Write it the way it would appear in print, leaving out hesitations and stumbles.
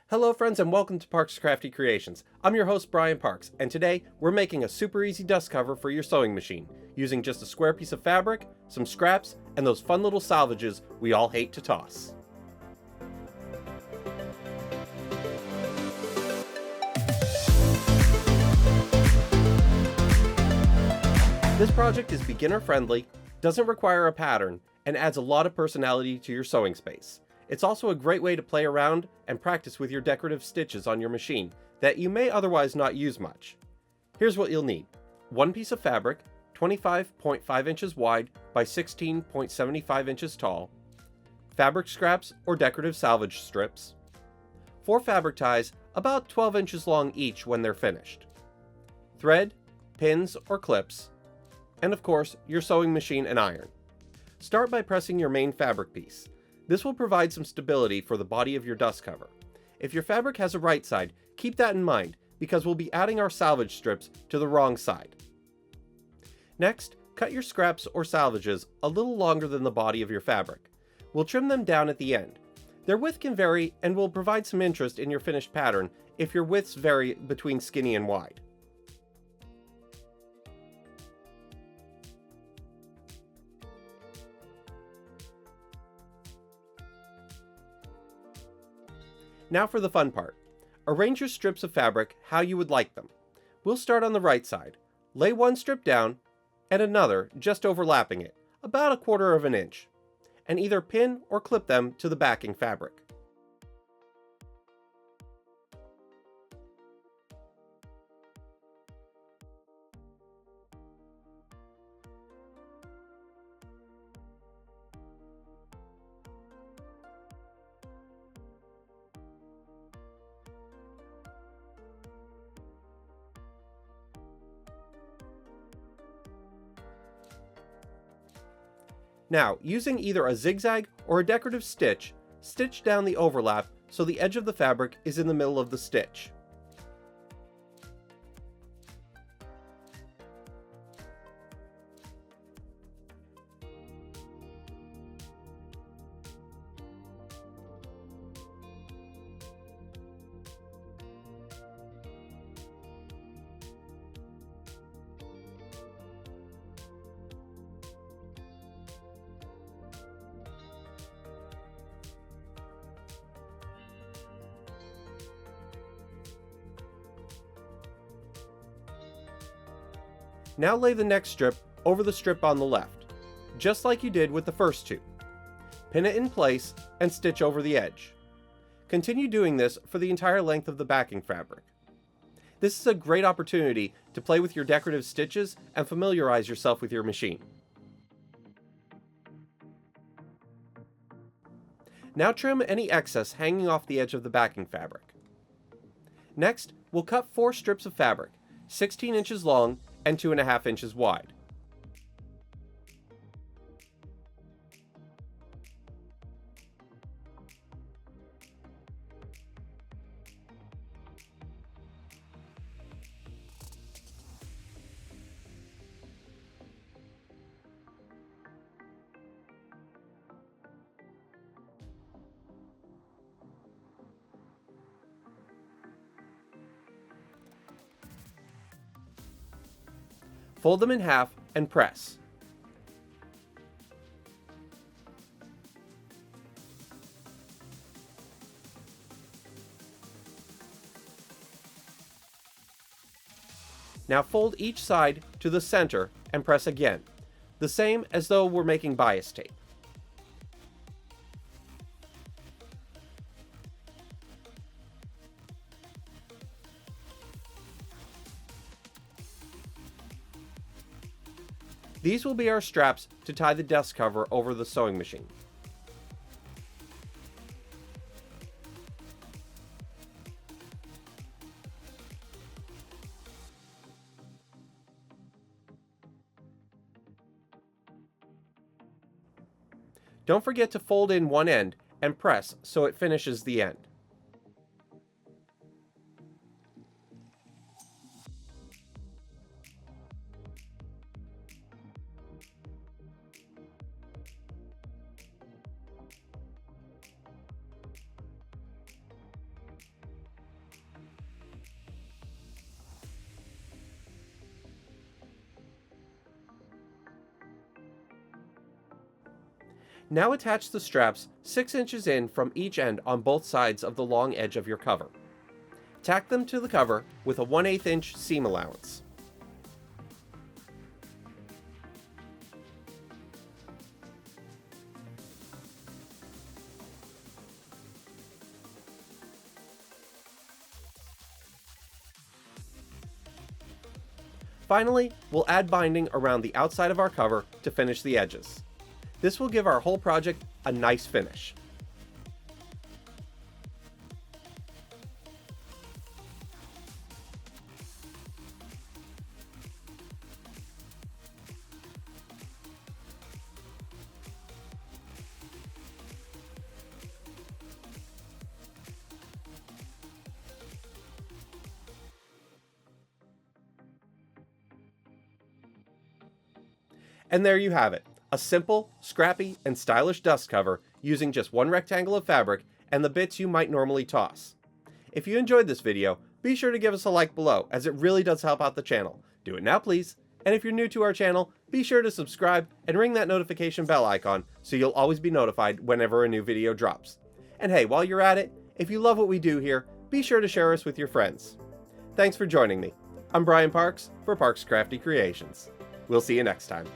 Hello friends and welcome to Parks Crafty Creations. I'm your host Brian Parks, and today we're making a super easy dust cover for your sewing machine using just a square piece of fabric, some scraps, and those fun little salvages we all hate to toss. This project is beginner friendly, doesn't require a pattern, and adds a lot of personality to your sewing space. It's also a great way to play around and practice with your decorative stitches on your machine that you may otherwise not use much. Here's what you'll need. One piece of fabric, 25.5 inches wide by 16.75 inches tall, fabric scraps or decorative salvage strips, 4 fabric ties about 12 inches long each when they're finished, thread, pins or clips, and of course your sewing machine and iron. Start by pressing your main fabric piece. This will provide some stability for the body of your dust cover. If your fabric has a right side, keep that in mind because we'll be adding our salvage strips to the wrong side. Next, cut your scraps or salvages a little longer than the body of your fabric. We'll trim them down at the end. Their width can vary and will provide some interest in your finished pattern if your widths vary between skinny and wide. Now for the fun part. Arrange your strips of fabric how you would like them. We'll start on the right side. Lay one strip down and another just overlapping it, about 1/4 inch, and either pin or clip them to the backing fabric. Now, using either a zigzag or a decorative stitch, stitch down the overlap so the edge of the fabric is in the middle of the stitch. Now lay the next strip over the strip on the left, just like you did with the first two. Pin it in place and stitch over the edge. Continue doing this for the entire length of the backing fabric. This is a great opportunity to play with your decorative stitches and familiarize yourself with your machine. Now trim any excess hanging off the edge of the backing fabric. Next, we'll cut 4 strips of fabric, 16 inches long and 2.5 inches wide. Fold them in half and press. Now fold each side to the center and press again, the same as though we're making bias tape. These will be our straps to tie the dust cover over the sewing machine. Don't forget to fold in one end and press so it finishes the end. Now attach the straps 6 inches in from each end on both sides of the long edge of your cover. Tack them to the cover with a 1/8 inch seam allowance. Finally, we'll add binding around the outside of our cover to finish the edges. This will give our whole project a nice finish. And there you have it, a simple, scrappy, and stylish dust cover using just one rectangle of fabric and the bits you might normally toss. If you enjoyed this video, be sure to give us a like below, as it really does help out the channel. Do it now, please. And if you're new to our channel, be sure to subscribe and ring that notification bell icon so you'll always be notified whenever a new video drops. And hey, while you're at it, if you love what we do here, be sure to share us with your friends. Thanks for joining me. I'm Brian Parks for Parks Crafty Creations. We'll see you next time.